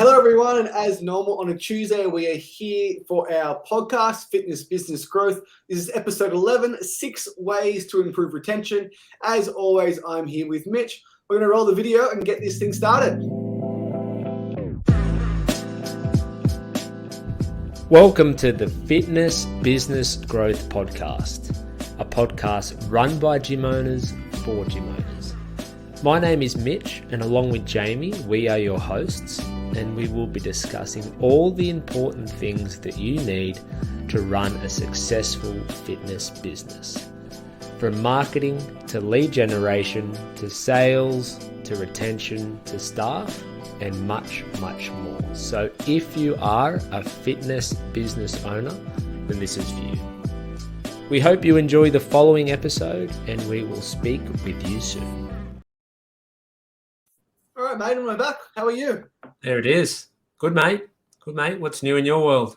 Hello, everyone. And as normal on a Tuesday, we are here for our podcast, Fitness Business Growth. This is episode 11, 6 ways to improve retention. As always, I'm here with Mitch. We're going to roll the video and get this thing started. Welcome to the Fitness Business Growth Podcast, a podcast run by gym owners for gym owners. My name is Mitch, and along with Jamie, we are your hosts, and we will be discussing all the important things that you need to run a successful fitness business. From marketing to lead generation to sales to retention to staff and much, much more. So if you are a fitness business owner, then this is for you. We hope you enjoy the following episode, and we will speak with you soon. All right, mate, I'm back. How are you? There it is. Good, mate. Good, mate. What's new in your world?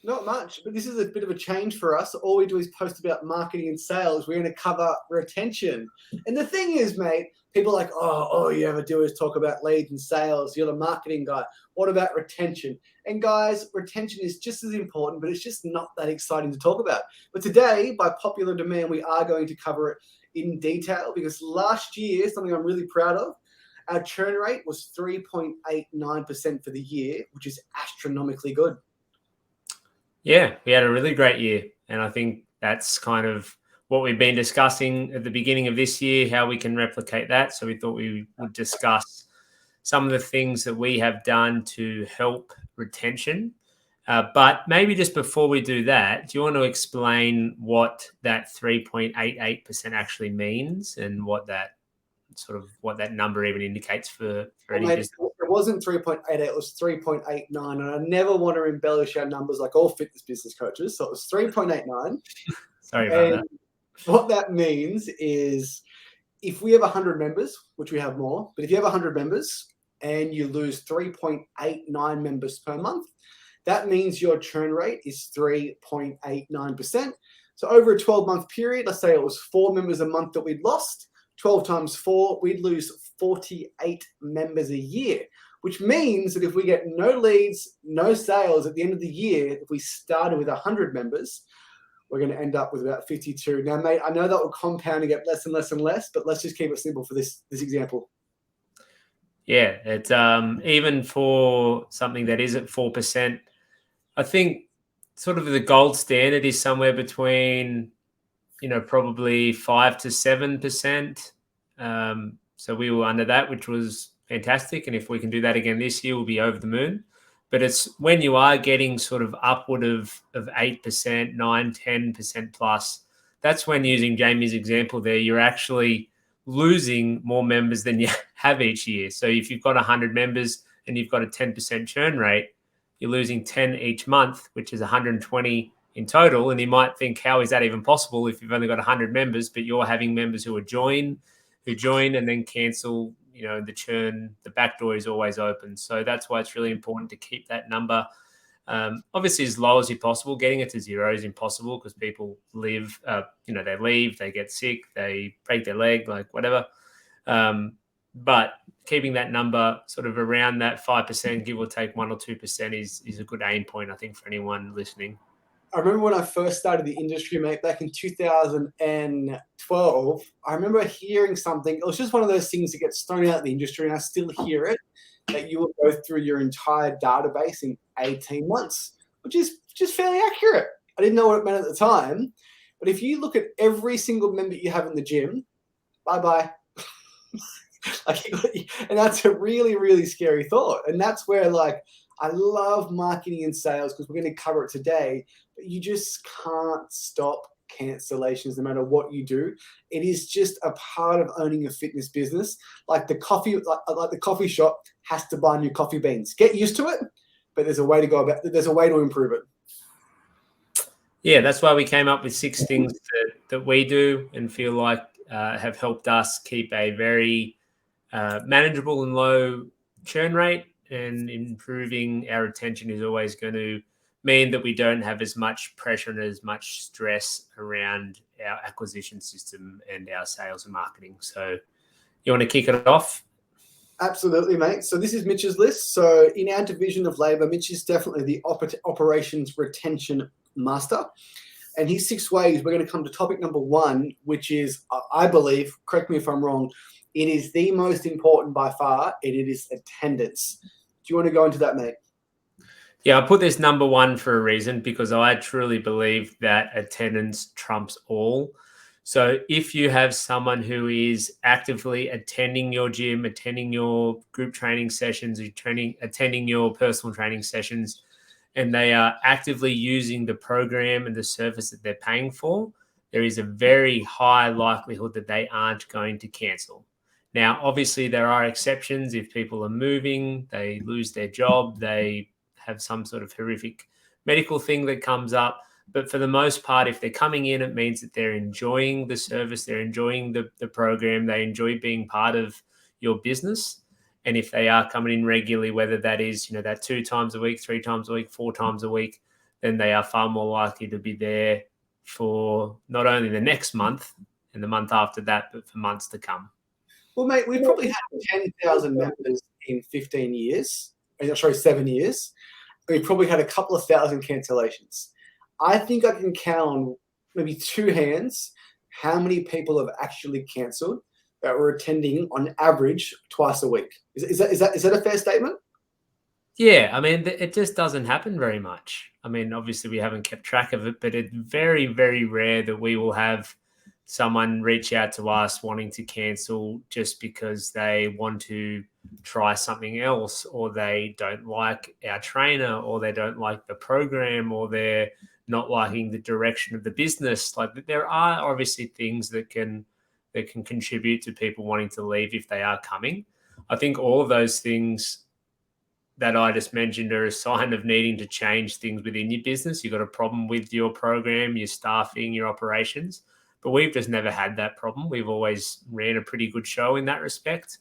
Not much, but this is a bit of a change for us. All we do is post about marketing and sales. We're going to cover retention. And the thing is, mate, people are like, all you ever do is talk about leads and sales. You're the marketing guy. What about retention? And guys, retention is just as important, but it's just not that exciting to talk about. But today, by popular demand, we are going to cover it in detail because last year, something I'm really proud of, our churn rate was 3.89% for the year, which is astronomically good. Yeah, we had a really great year. And I think that's kind of what we've been discussing at the beginning of this year, how we can replicate that. So we thought we would discuss some of the things that we have done to help retention. But maybe just before we do that, do you want to explain what that 3.88% actually means and what that number even indicates for any business? It wasn't 3.88, it was 3.89. And I never want to embellish our numbers like all fitness business coaches. So it was 3.89. Sorry about that. What that means is if we have 100 members, which we have more, but if you have 100 members and you lose 3.89 members per month, that means your churn rate is 3.89%. So over a 12-month period, let's say it was 4 members a month that we'd lost, 12 times 4, we'd lose 48 members a year, which means that if we get no leads, no sales at the end of the year, if we started with 100 members, we're going to end up with about 52. Now, mate, I know that will compound and get less and less and less, but let's just keep it simple for this example. Yeah, it's even for something that is at 4%, I think sort of the gold standard is somewhere between probably 5 to 7%. So we were under that, which was fantastic. And if we can do that again this year, we'll be over the moon. But it's when you are getting sort of upward of 8%, 9, 10% plus, that's when, using Jamie's example there, you're actually losing more members than you have each year. So if you've got 100 members and you've got a 10% churn rate, you're losing 10 each month, which is 120 in total. And you might think, how is that even possible if you've only got 100 members, but you're having members who join and then cancel, the churn, the back door is always open. So that's why it's really important to keep that number obviously as low as possible. Getting it to 0 is impossible because people live, they leave, they get sick, they break their leg, like whatever. But keeping that number sort of around that 5%, give or take 1 or 2% is a good aim point, I think, for anyone listening. I remember when I first started the industry, mate, back in 2012, I remember hearing something. It was just one of those things that gets thrown out of the industry, and I still hear it, that you will go through your entire database in 18 months, which is just fairly accurate. I didn't know what it meant at the time, but if you look at every single member you have in the gym, bye-bye. And that's a really, really scary thought. And that's where, I love marketing and sales because we're going to cover it today, but you just can't stop cancellations no matter what you do. It is just a part of owning a fitness business. Like the coffee shop has to buy new coffee beans. Get used to it, but there's a way to go about it. There's a way to improve it. Yeah, that's why we came up with 6 things that we do and feel like have helped us keep a very manageable and low churn rate. And improving our retention is always going to mean that we don't have as much pressure and as much stress around our acquisition system and our sales and marketing. So you want to kick it off? Absolutely, mate. So this is Mitch's list. So in our division of labour, Mitch is definitely the operations retention master. And his 6 ways, we're going to come to topic number 1, which is, I believe, correct me if I'm wrong, it is the most important by far, and it is attendance. Do you want to go into that, mate? Yeah, I put this number 1 for a reason, because I truly believe that attendance trumps all. So if you have someone who is actively attending your gym, attending your group training sessions, attending your personal training sessions, and they are actively using the program and the service that they're paying for, there is a very high likelihood that they aren't going to cancel. Now, obviously, there are exceptions. If people are moving, they lose their job, they have some sort of horrific medical thing that comes up. But for the most part, if they're coming in, it means that they're enjoying the service, they're enjoying the program, they enjoy being part of your business. And if they are coming in regularly, whether that is, that 2 times a week, 3 times a week, 4 times a week, then they are far more likely to be there for not only the next month and the month after that, but for months to come. Well, mate, we've probably had 10,000 members in 15 years. Sorry, 7 years. We've probably had a couple of thousand cancellations. I think I can count on maybe 2 hands how many people have actually cancelled that were attending on average twice a week. Is that a fair statement? Yeah, I mean, it just doesn't happen very much. I mean, obviously we haven't kept track of it, but it's very, very rare that we will have someone reach out to us wanting to cancel just because they want to try something else, or they don't like our trainer, or they don't like the program, or they're not liking the direction of the business. Like, there are obviously things that can contribute to people wanting to leave if they are coming. I think all of those things that I just mentioned are a sign of needing to change things within your business. You've got a problem with your program, your staffing, your operations, but we've just never had that problem. We've always ran a pretty good show in that respect.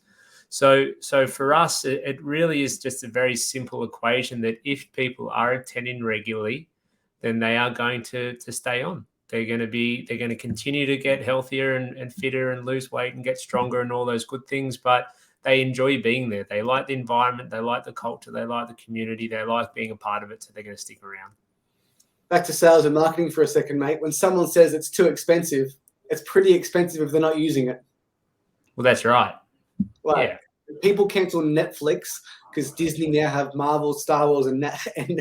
So for us, it really is just a very simple equation that if people are attending regularly, then they are going to stay on. They're going to continue to get healthier and fitter and lose weight and get stronger and all those good things. But they enjoy being there. They like the environment. They like the culture. They like the community. They like being a part of it. So they're going to stick around. Back to sales and marketing for a second, mate. When someone says it's too expensive, it's pretty expensive if they're not using it. Well, that's right. Like, people cancel Netflix because Disney now have Marvel, Star Wars, and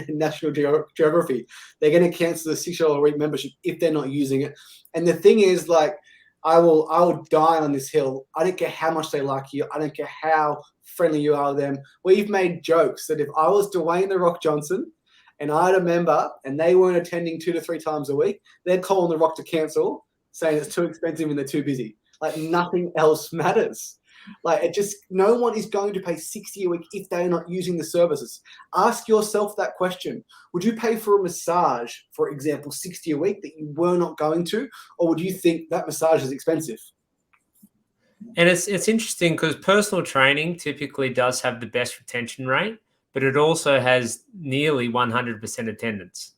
National Geography. They're going to cancel the $6 a week membership if they're not using it. And the thing is, like, I will die on this hill. I don't care how much they like you. I don't care how friendly you are with them. We've made jokes that if I was Dwayne "The Rock" Johnson and I had a member and they weren't attending 2 to 3 times a week, they'd call on The Rock to cancel, saying it's too expensive and they're too busy. Like, nothing else matters. Like, no one is going to pay $60 a week if they're not using the services. Ask yourself that question. Would you pay for a massage, for example, $60 a week that you were not going to, or would you think that massage is expensive? And it's interesting because personal training typically does have the best retention rate, but it also has nearly 100% attendance.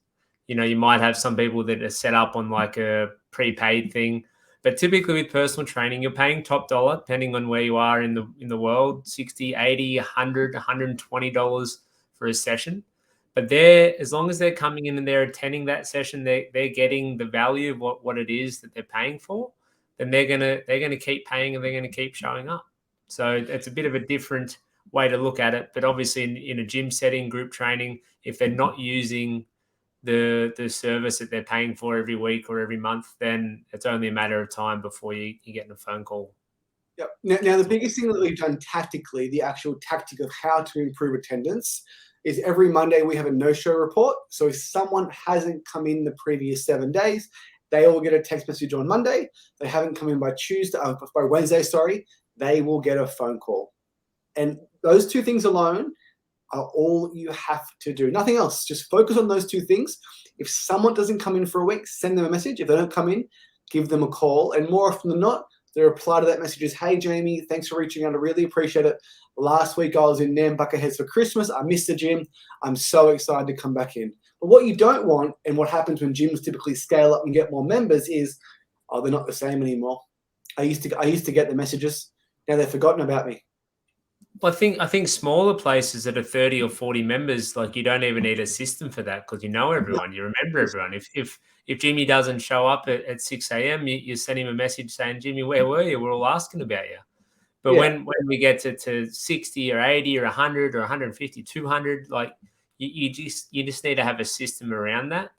You might have some people that are set up on like a prepaid thing, but typically with personal training, you're paying top dollar, depending on where you are in the world, $60, $80, $100, $120 for a session. But as long as they're coming in and they're attending that session, they're getting the value of what it is that they're paying for, then they're gonna keep paying and they're gonna keep showing up. So it's a bit of a different way to look at it. But obviously in a gym setting, group training, if they're not using the service that they're paying for every week or every month, then it's only a matter of time before you get a phone call. Yep. Now, the biggest thing that we've done tactically, the actual tactic of how to improve attendance, is every Monday we have a no-show report. So if someone hasn't come in the previous 7 days, they will get a text message on Monday. They haven't come in by Wednesday, they will get a phone call. And those 2 things alone are all you have to do. Nothing else. Just focus on those 2 things. If someone doesn't come in for a week, send them a message. If they don't come in, give them a call. And more often than not, the reply to that message is, "Hey, Jamie, thanks for reaching out. I really appreciate it. Last week I was in Nambucca Heads for Christmas. I missed the gym. I'm so excited to come back in." But what you don't want, and what happens when gyms typically scale up and get more members, is, "Oh, they're not the same anymore. I used to get the messages. Now they've forgotten about me." I think smaller places that are 30 or 40 members, like you don't even need a system for that because you know everyone, you remember everyone. If Jimmy doesn't show up at 6 a.m., you send him a message saying, Jimmy, where were you? We're all asking about you. But Yeah, when we get to 60 or 80 or 100 or 150, 200, like you just need to have a system around that.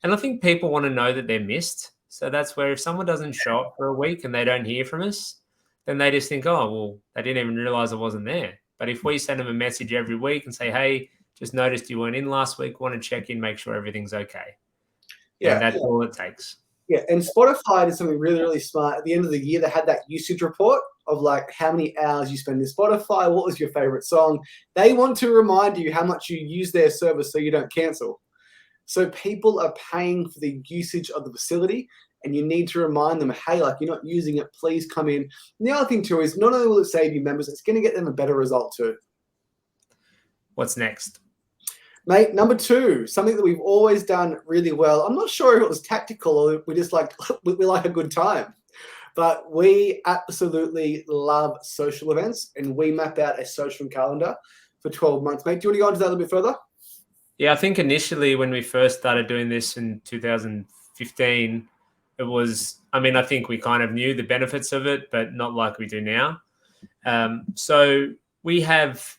And I think people want to know that they're missed. So that's where if someone doesn't show up for a week and they don't hear from us, then they just think, oh, well, they didn't even realize I wasn't there. But if we send them a message every week and say, hey, just noticed you weren't in last week, want to check in, make sure everything's okay. And yeah. that's all it takes. Yeah, and Spotify did something really, really smart. At the end of the year, they had that usage report of like how many hours you spend in Spotify, what was your favorite song. They want to remind you how much you use their service so you don't cancel. So people are paying for the usage of the facility, and you need to remind them, hey, like you're not using it, please come in. And the other thing too is not only will it save you members, it's going to get them a better result too. What's next? Mate, number two, something that we've always done really well. I'm not sure if it was tactical or we just like we like a good time, but we absolutely love social events, and we map out a social calendar for 12 months. Mate, do you want to go into that a little bit further? Yeah, I think initially when we first started doing this in 2015, it was, I mean, I think we kind of knew the benefits of it, but not like we do now. So we have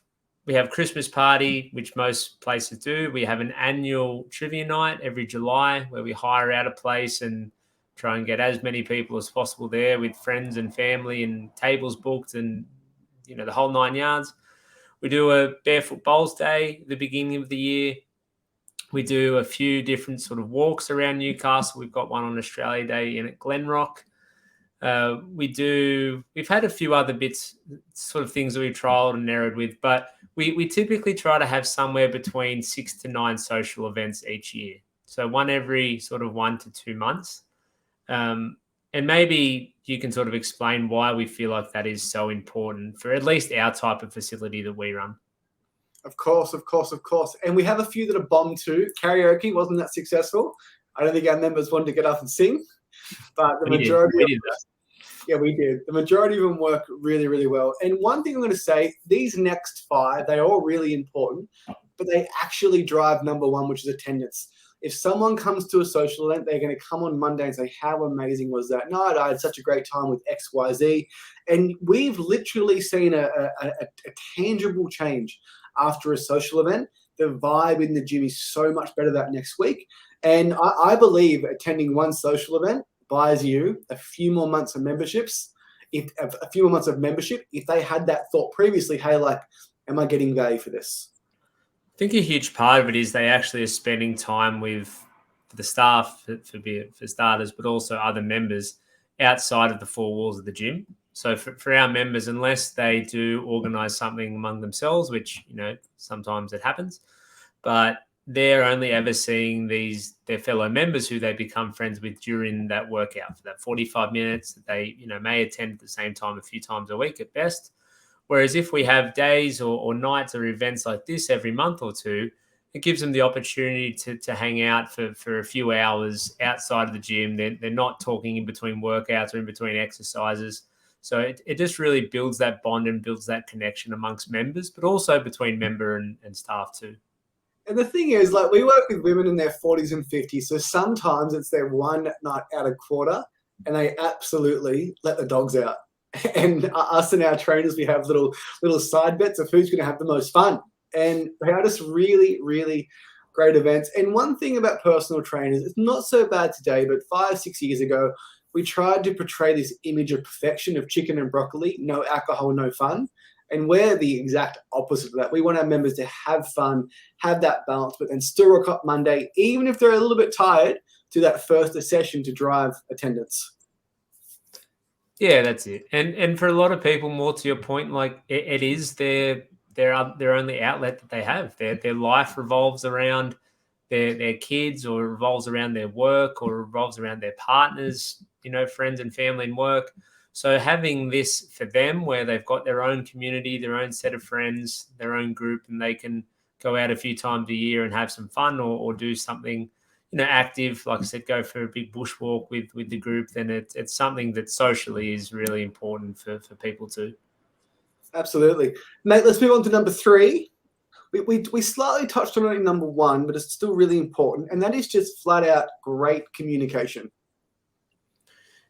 Christmas party, which most places do. We have an annual trivia night every July where we hire out a place and try and get as many people as possible there with friends and family and tables booked and the whole 9 yards. We do a barefoot bowls day at the beginning of the year. We do a few different sort of walks around Newcastle. We've got one on Australia Day in at Glenrock. We've had a few other bits, sort of things that we've trialed and narrowed with, but we typically try to have somewhere between 6 to 9 social events each year. So one every sort of 1 to 2 months. And maybe you can sort of explain why we feel like that is so important for at least our type of facility that we run. Of course, of course, of course. And we have a few that are bombed too. Karaoke wasn't that successful. I don't think our members wanted to get up and sing, but the majority We did that. yeah, we did. The majority of them work really, really well. And one thing I'm going to say, these next five, they're all really important, but they actually drive number one, which is attendance. If someone comes to a social event, they're going to come on Monday and say, how amazing was that night? I had such a great time with XYZ. And we've literally seen a tangible change after a social event. The vibe in the gym is so much better that next week. And I believe attending one social event buys you a few more months of memberships. If a few more months of membership, if they had that thought previously, hey, like, am I getting value for this? I think a huge part of it is they actually are spending time with the staff for starters, but also other members outside of the four walls of the gym. So for our members, unless they do organize something among themselves, which, sometimes it happens, but they're only ever seeing their fellow members who they become friends with during that workout for that 45 minutes that they, may attend at the same time a few times a week at best. Whereas if we have days or nights or events like this every month or two, it gives them the opportunity to hang out for a few hours outside of the gym. They're not talking in between workouts or in between exercises. So it just really builds that bond and builds that connection amongst members, but also between member and staff too. And the thing is, like, we work with women in their 40s and 50s, so sometimes it's their one night out of quarter, and they absolutely let the dogs out. And us and our trainers, we have little side bets of who's going to have the most fun. And they are just really, really great events. And one thing about personal trainers, it's not so bad today, but 5-6 years ago, we tried to portray this image of perfection of chicken and broccoli, no alcohol, no fun. And we're the exact opposite of that. We want our members to have fun, have that balance, but then still rock up Monday, even if they're a little bit tired, to that first session to drive attendance. Yeah, that's it. And for a lot of people, more to your point, like it is their only outlet that they have. Their life revolves around their kids, or revolves around their work, or revolves around their partners, friends and family and work. So having this for them, where they've got their own community, their own set of friends, their own group, and they can go out a few times a year and have some fun or do something, active, like I said, go for a big bushwalk with the group, then it's something that socially is really important for people too. Absolutely. Mate, let's move on to number 3. We slightly touched on it in number 1, but it's still really important, and that is just flat out great communication.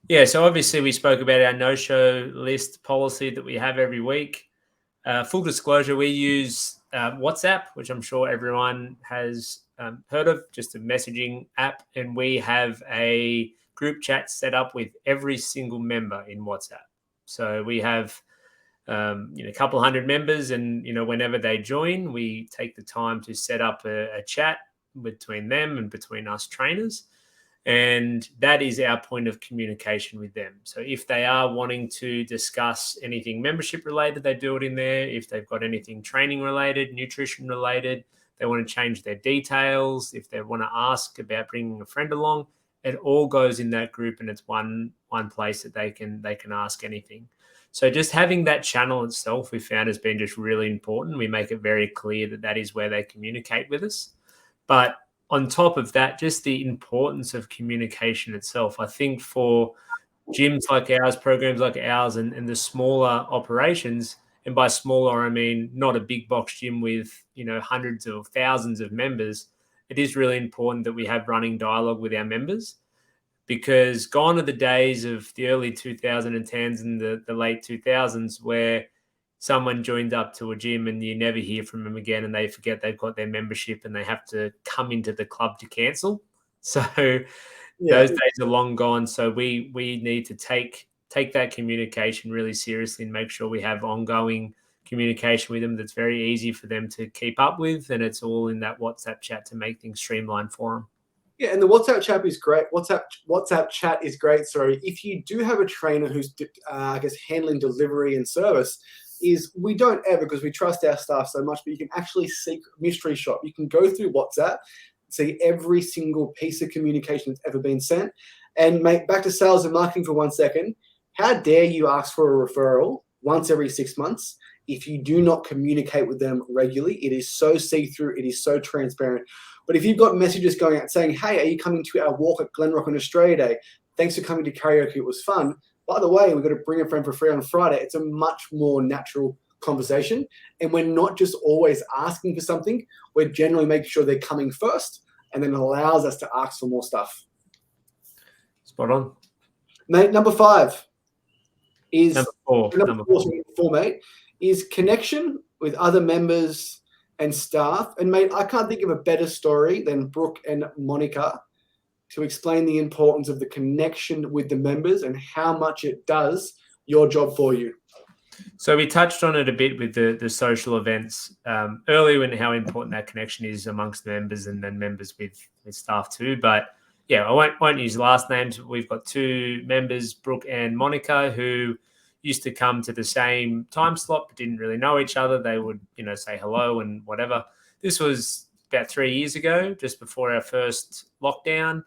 Yeah, so obviously we spoke about our no-show list policy that we have every week. Full disclosure, we use WhatsApp, which I'm sure everyone has heard of, just a messaging app, and we have a group chat set up with every single member in WhatsApp. So we have a couple hundred members, and whenever they join, we take the time to set up a chat between them and between us trainers. And that is our point of communication with them. So if they are wanting to discuss anything membership related, they do it in there. If they've got anything training related, nutrition related, they want to change their details, if they want to ask about bringing a friend along, it all goes in that group, and it's one place that they can ask anything. So just having that channel itself, we found, has been just really important. We make it very clear that that is where they communicate with us. But on top of that, just the importance of communication itself. I think for gyms like ours, programs like ours, and the smaller operations, and by smaller, I mean not a big box gym with, hundreds or thousands of members, it is really important that we have running dialogue with our members, because gone are the days of the early 2010s and the late 2000s where someone joined up to a gym and you never hear from them again, and they forget they've got their membership and they have to come into the club to cancel. So those days are long gone. So we need to take that communication really seriously and make sure we have ongoing communication with them that's very easy for them to keep up with, and it's all in that WhatsApp chat to make things streamlined for them. Yeah, and the WhatsApp chat is great. WhatsApp chat is great. Sorry, if you do have a trainer who's, handling delivery and service, we don't ever, because we trust our staff so much, but you can actually seek mystery shop. You can go through WhatsApp, see every single piece of communication that's ever been sent. And mate, back to sales and marketing for 1 second. How dare you ask for a referral once every 6 months if you do not communicate with them regularly? It is so see-through. It is so transparent. But if you've got messages going out saying, hey, are you coming to our walk at Glenrock on Australia Day? Thanks for coming to karaoke. It was fun. By the way, we've got to bring a friend for free on Friday. It's a much more natural conversation. And we're not just always asking for something. We're generally making sure they're coming first, and then it allows us to ask for more stuff. Spot on. Mate, number 5 is number four, mate, is connection with other members and staff. And mate, I can't think of a better story than Brooke and Monica to explain the importance of the connection with the members and how much it does your job for you. So we touched on it a bit with the social events earlier, and how important that connection is amongst the members, and then members with staff too. But yeah, I won't use last names. We've got 2 members, Brooke and Monica, who used to come to the same time slot but didn't really know each other. They would, say hello and whatever. This was about 3 years ago, just before our first lockdown.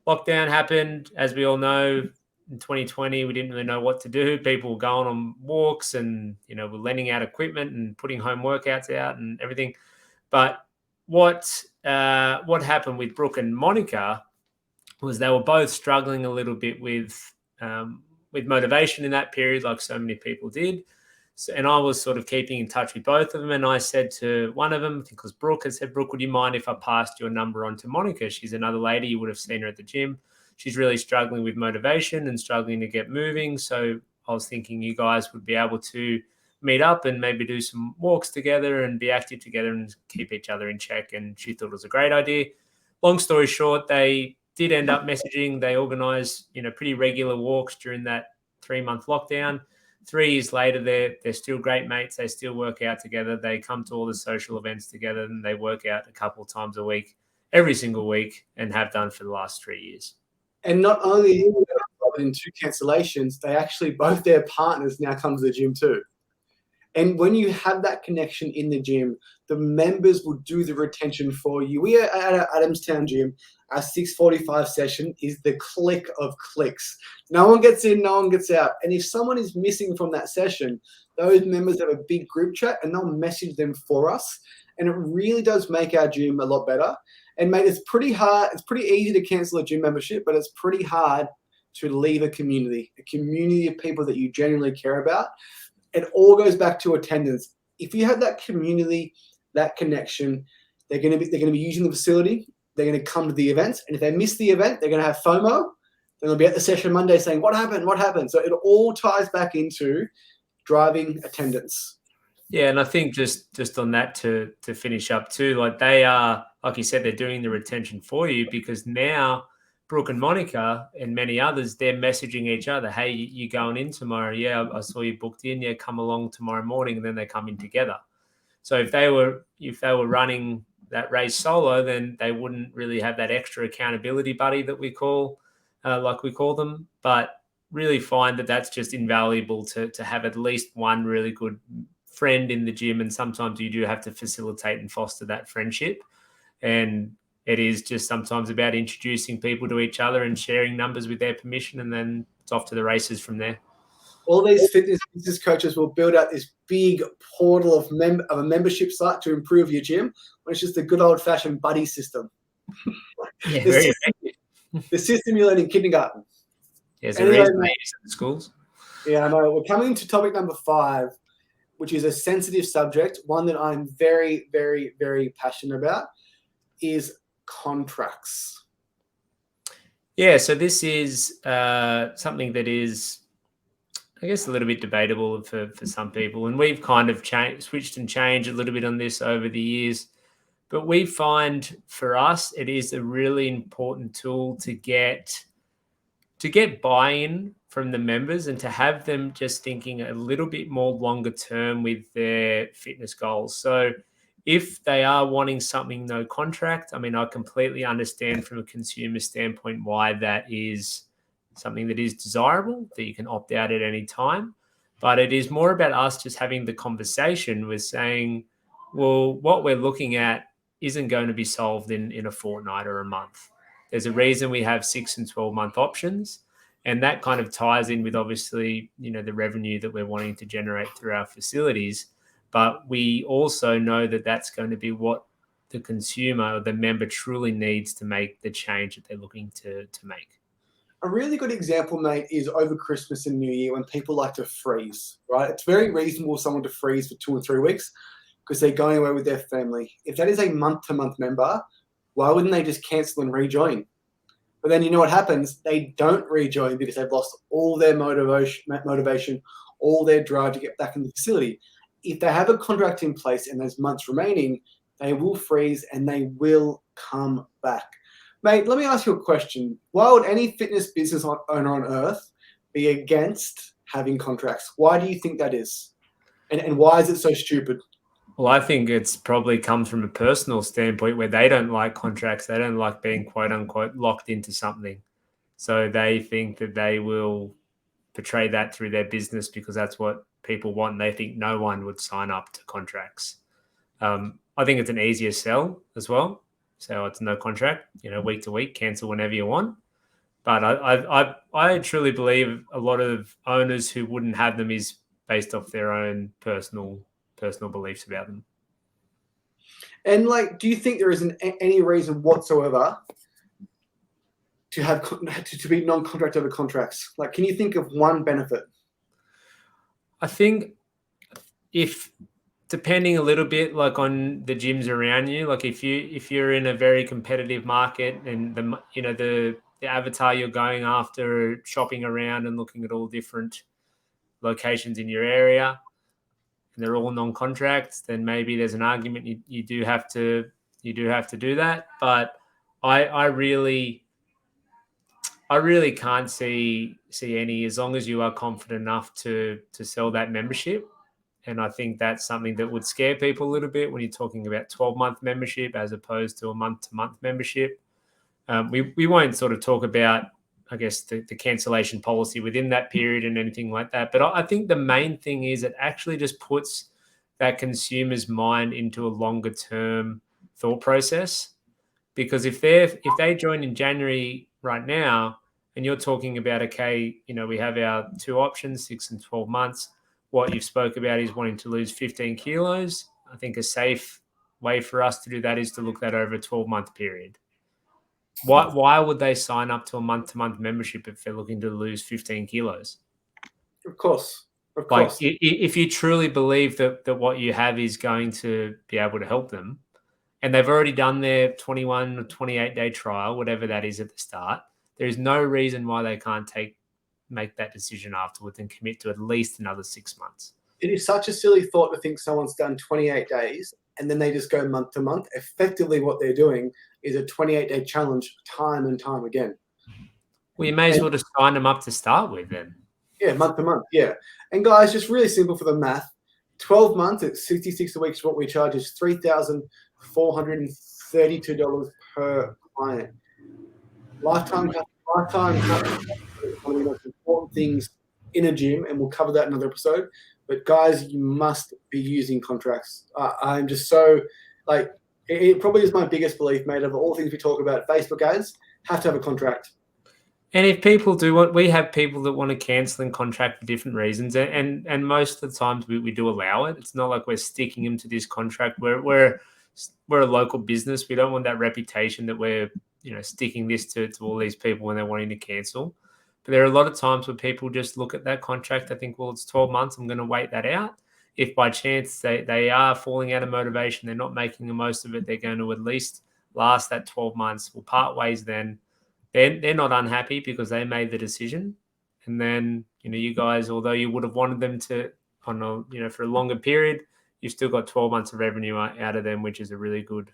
Lockdown happened, as we all know. In 2020, we didn't really know what to do. People were going on walks and, we're lending out equipment and putting home workouts out and everything. But what happened with Brooke and Monica was they were both struggling a little bit with motivation in that period, like so many people did. So, and I was sort of keeping in touch with both of them. And I said to one of them, I think it was Brooke, I said, Brooke, would you mind if I passed your number on to Monica? She's another lady. You would have seen her at the gym. She's really struggling with motivation and struggling to get moving. So I was thinking you guys would be able to meet up and maybe do some walks together and be active together and keep each other in check. And she thought it was a great idea. Long story short, they did end up messaging. They organised, pretty regular walks during that 3-month lockdown. 3 years later, they're still great mates. They still work out together. They come to all the social events together, and they work out a couple of times a week, every single week, and have done for the last 3 years. And not only in 2 cancellations, they actually, both their partners now come to the gym too. And when you have that connection in the gym, the members will do the retention for you. We are at our Adamstown gym. Our 6:45 session is the click of clicks. No one gets in, no one gets out. And if someone is missing from that session, those members have a big group chat and they'll message them for us. And it really does make our gym a lot better. And mate, it's pretty hard. It's pretty easy to cancel a gym membership, but it's pretty hard to leave a community of people that you genuinely care about. it all goes back to attendance. If you have that community, that connection, they're going to be using the facility. They're going to come to the events, and if they miss the event, they're going to have FOMO. Then they'll be at the session Monday saying, "What happened? What happened?" So it all ties back into driving attendance. Yeah, and I think just on that to finish up too, like they are, like you said, they're doing the retention for you because now Brooke and Monica and many others, they're messaging each other, "Hey, you going in tomorrow? Yeah, I saw you booked in. Yeah, come along tomorrow morning." And then they come in together. So if they were running that race solo, then they wouldn't really have that extra accountability buddy that we call, like we call them. But really find that that's just invaluable to have at least one really good friend in the gym, and sometimes you do have to facilitate and foster that friendship. And it is just sometimes about introducing people to each other and sharing numbers with their permission, and then it's off to the races from there. All these fitness business coaches will build out this big portal of a membership site to improve your gym, when it's just a good old-fashioned buddy system. Yeah, the system you learn in kindergarten. There's a reason they use it in schools. Yeah, I know. We're coming to topic number 5, which is a sensitive subject, one that I'm very, very, very passionate about, is contracts. Yeah, so this is something that is, I guess, a little bit debatable for some people. And we've kind of switched and changed a little bit on this over the years. But we find for us, it is a really important tool to get buy-in from the members and to have them just thinking a little bit more longer term with their fitness goals. So if they are wanting something no contract, I mean, I completely understand from a consumer standpoint why that is something that is desirable, that you can opt out at any time. But it is more about us just having the conversation with saying, well, what we're looking at isn't going to be solved in a fortnight or a month. There's a reason we have 6 and 12-month options. And that kind of ties in with, obviously, the revenue that we're wanting to generate through our facilities. But we also know that that's going to be what the consumer or the member truly needs to make the change that they're looking to make. A really good example, mate, is over Christmas and New Year when people like to freeze, right? It's very reasonable for someone to freeze for 2 or 3 weeks because they're going away with their family. If that is a month-to-month member, why wouldn't they just cancel and rejoin? But then you know what happens? They don't rejoin because they've lost all their motivation, all their drive to get back in the facility. If they have a contract in place and there's months remaining, they will freeze and they will come back. Mate, let me ask you a question. Why would any fitness business owner on earth be against having contracts? Why do you think that is? And why is it so stupid? Well, I think it's probably comes from a personal standpoint where they don't like contracts. They don't like being quote unquote locked into something. So they think that they will portray that through their business because that's what people want. They think no one would sign up to contracts. I think it's an easier sell as well. So it's no contract, week to week, cancel whenever you want. But I truly believe a lot of owners who wouldn't have them is based off their own personal beliefs about them. And do you think there isn't any reason whatsoever to have to be non-contract over contracts? Can you think of one benefit? I think if depending a little bit on the gyms around you, if you're in a very competitive market and the avatar you're going after, shopping around and looking at all different locations in your area, and they're all non-contracts, then maybe there's an argument you do have to do that. But I really can't see any, as long as you are confident enough to sell that membership. And I think that's something that would scare people a little bit when you're talking about 12-month membership as opposed to a month-to-month membership. We won't sort of talk about, I guess, the cancellation policy within that period and anything like that. But I think the main thing is it actually just puts that consumer's mind into a longer-term thought process. Because if they join in January right now, and you're talking about, okay, we have our 2 options, 6 and 12 months. What you've spoke about is wanting to lose 15 kilos. I think a safe way for us to do that is to look at over a 12-month period. Why would they sign up to a month-to-month membership if they're looking to lose 15 kilos? Of course. Of Like course. if you truly believe that what you have is going to be able to help them, and they've already done their 21 or 28-day trial, whatever that is at the start, there is no reason why they can't make that decision afterwards and commit to at least another 6 months. It is such a silly thought to think someone's done 28 days and then they just go month to month. Effectively, what they're doing is a 28-day challenge time and time again. Well, you may as And well just sign them up to start with then. yeah, month to month. Yeah. And guys, just really simple for the math. 12 months at 66 a week is what we charge is $3,432 per client. Lifetime customer is one of the most important things in a gym, and we'll cover that in another episode. But guys, you must be using contracts. I'm just so like it probably is my biggest belief, mate. Of all things we talk about, Facebook ads have to have a contract. And if people do want, we have people that want to cancel and contract for different reasons, and most of the times we do allow it. It's not like we're sticking them to this contract. We're a local business. We don't want that reputation that we're sticking this to all these people when they're wanting to cancel. But there are a lot of times where people just look at that contract. I think, well, it's 12 months. I'm going to wait that out. If by chance they are falling out of motivation, they're not making the most of it, they're going to at least last that 12 months. We'll part ways then. They're not unhappy because they made the decision. And then, you guys, although you would have wanted them to for a longer period, you've still got 12 months of revenue out of them, which is a really good,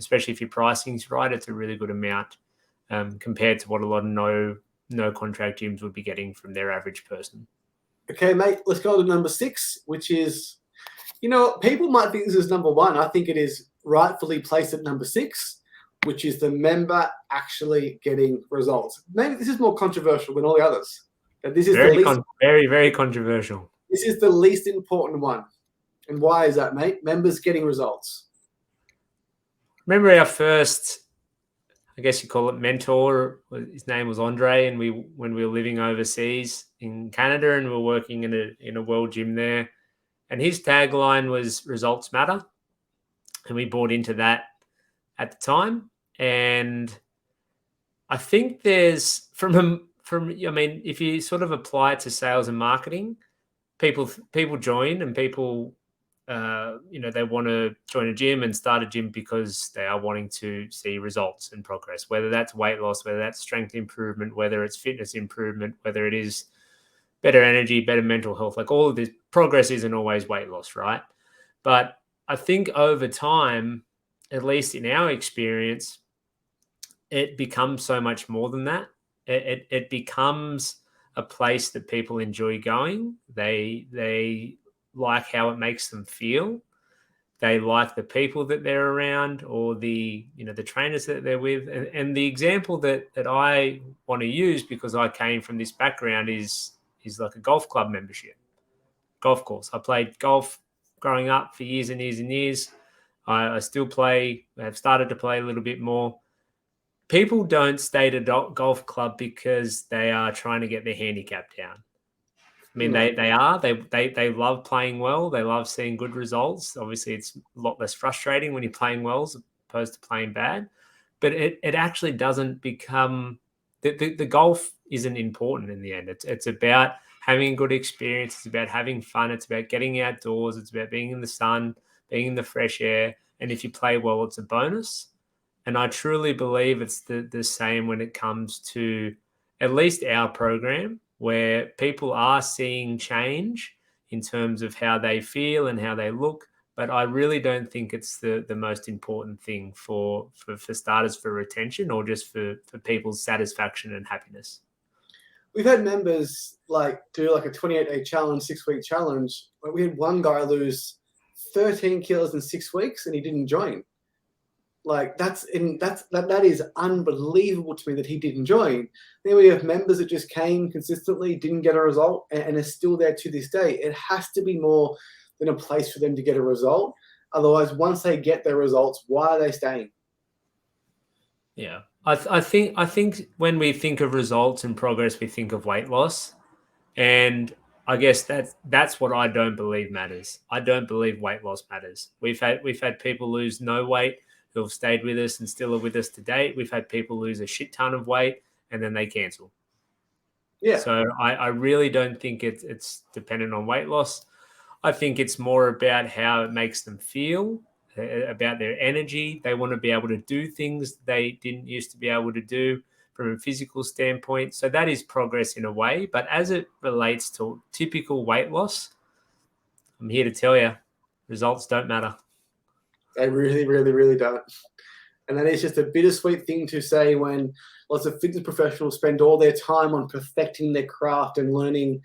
especially if your pricing's right, it's a really good amount compared to what a lot of no contract gyms would be getting from their average person. Okay, mate, let's go to number 6, which is, people might think this is number 1. I think it is rightfully placed at number 6, which is the member actually getting results. Maybe this is more controversial than all the others. But this is very, very controversial. This is the least important one. And why is that, mate? Members getting results. Remember our first, I guess you call it mentor, his name was Andre, and when we were living overseas in Canada and we were working in a world gym there, and his tagline was results matter. And we bought into that at the time. And I think there's if you sort of apply it to sales and marketing, people join and people they want to join a gym and start a gym because they are wanting to see results and progress, whether that's weight loss, whether that's strength improvement, whether it's fitness improvement, whether it is better energy, better mental health. Like all of this progress isn't always weight loss, right? But I think over time, at least in our experience, it becomes so much more than that. It becomes a place that people enjoy going. They like how it makes them feel. They like the people that they're around, or the trainers that they're with. And the example that I want to use, because I came from this background, is like a golf club membership, golf course. I played golf growing up for years and years and years. I still play. I've started to play a little bit more. People don't stay at a golf club because they are trying to get their handicap down. I mean, they love playing well. They love seeing good results. Obviously, it's a lot less frustrating when you're playing well as opposed to playing bad. But it actually doesn't become the golf isn't important in the end. It's about having a good experience. It's about having fun. It's about getting outdoors. It's about being in the sun, being in the fresh air. And if you play well, it's a bonus. And I truly believe it's the same when it comes to at least our program, where people are seeing change in terms of how they feel and how they look. But I really don't think it's the most important thing for starters, for retention, or just for people's satisfaction and happiness. We've had members do a 28-day challenge, 6-week challenge. We had one guy lose 13 kilos in 6 weeks and he didn't join. That is unbelievable to me that he didn't join. Then we have members that just came consistently, didn't get a result, and are still there to this day. It has to be more than a place for them to get a result. Otherwise, once they get their results, why are they staying? Yeah, I think when we think of results and progress, we think of weight loss, and I guess that's what I don't believe matters. I don't believe weight loss matters. We've had people lose no weight who have stayed with us and still are with us to date. We've had people lose a shit ton of weight and then they cancel. Yeah. So I really don't think it's dependent on weight loss. I think it's more about how it makes them feel, about their energy. They want to be able to do things they didn't used to be able to do from a physical standpoint. So that is progress in a way. But as it relates to typical weight loss, I'm here to tell you, results don't matter. They really, really, really don't. And that is just a bittersweet thing to say when lots of fitness professionals spend all their time on perfecting their craft and learning.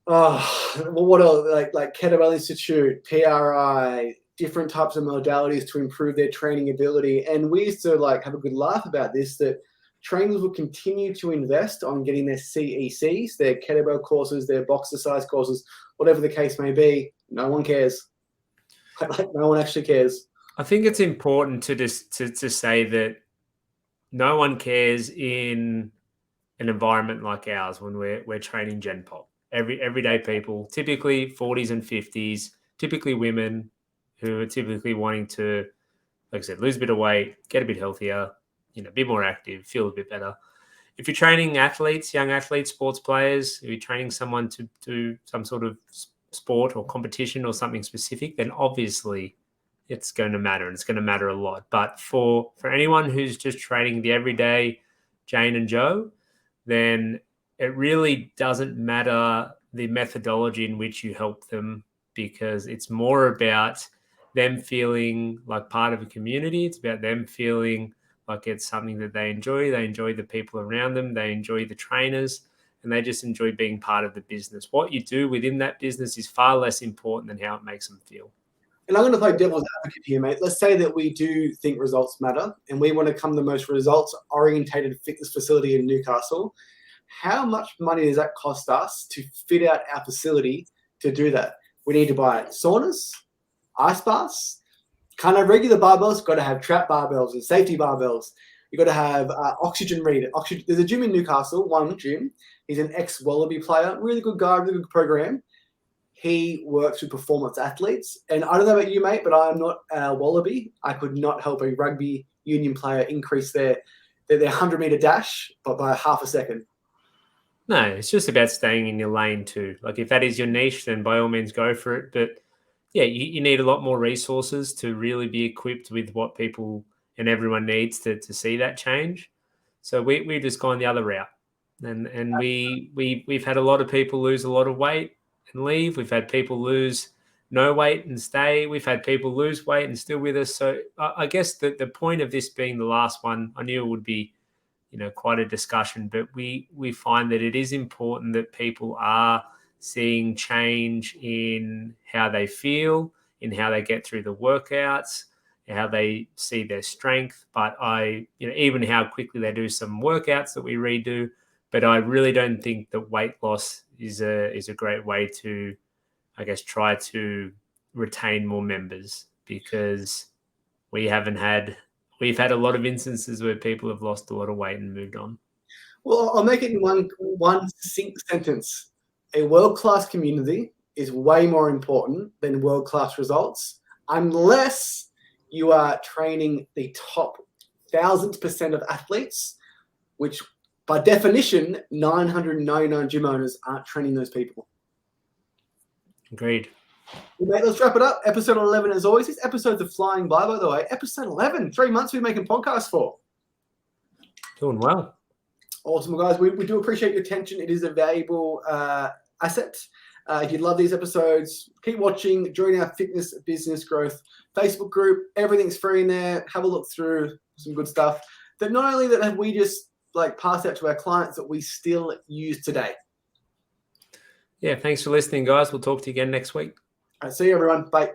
What else? Like Kettlebell Institute, PRI, different types of modalities to improve their training ability. And we used to like have a good laugh about this, that trainers will continue to invest on getting their CECs, their kettlebell courses, their box exercise courses, whatever the case may be. No one cares. Like, no one actually cares. I think it's important to just to say that no one cares in an environment like ours when we're training Gen Pop. Everyday people, typically 40s and 50s, typically women who are typically wanting to, like I said, lose a bit of weight, get a bit healthier, be more active, feel a bit better. If you're training athletes, young athletes, sports players, if you're training someone to do some sort of sport or competition or something specific, then obviously it's going to matter, and it's going to matter a lot. But for anyone who's just training the everyday Jane and Joe, then it really doesn't matter the methodology in which you help them, because it's more about them feeling like part of a community. It's about them feeling like it's something that they enjoy. They enjoy the people around them. They enjoy the trainers, and they just enjoy being part of the business. What you do within that business is far less important than how it makes them feel. And I'm going to play devil's advocate here, mate. Let's say that we do think results matter and we want to become the most results-orientated fitness facility in Newcastle. How much money does that cost us to fit out our facility to do that? We need to buy saunas, ice baths, can't have regular barbells, got to have trap barbells and safety barbells. You've got to have oxygen reader. There's a gym in Newcastle, one gym. He's an ex-Wallaby player, really good guy, really good program. He works with performance athletes. And I don't know about you, mate, but I'm not a Wallaby. I could not help a rugby union player increase their 100-meter dash by half a second. No, it's just about staying in your lane too. Like if that is your niche, then by all means go for it. But yeah, you need a lot more resources to really be equipped with what people and everyone needs to see that change. So we've just gone the other route. And we've had a lot of people lose a lot of weight and leave. We've had people lose no weight and stay. We've had people lose weight and still with us. So I guess the point of this being the last one, I knew it would be, quite a discussion, but we find that it is important that people are seeing change in how they feel, in how they get through the workouts, how they see their strength, but even how quickly they do some workouts that we redo. But I really don't think that weight loss is a great way to, I guess, try to retain more members, because we've had a lot of instances where people have lost a lot of weight and moved on. Well, I'll make it in one succinct sentence. A world-class community is way more important than world-class results, unless you are training the top 1000% of athletes, which by definition, 999 gym owners aren't training those people. Agreed. Well, mate, let's wrap it up. Episode 11, as always. These episodes are flying by the way. Episode 11, 3 months we've been making podcasts for. Doing well. Awesome, guys. We do appreciate your attention. It is a valuable asset. If you love these episodes, keep watching. Join our Fitness Business Growth Facebook group. Everything's free in there. Have a look through some good stuff. That not only that have we just passed out to our clients, that we still use today. Yeah, thanks for listening, guys. We'll talk to you again next week. All right, see you, everyone. Bye.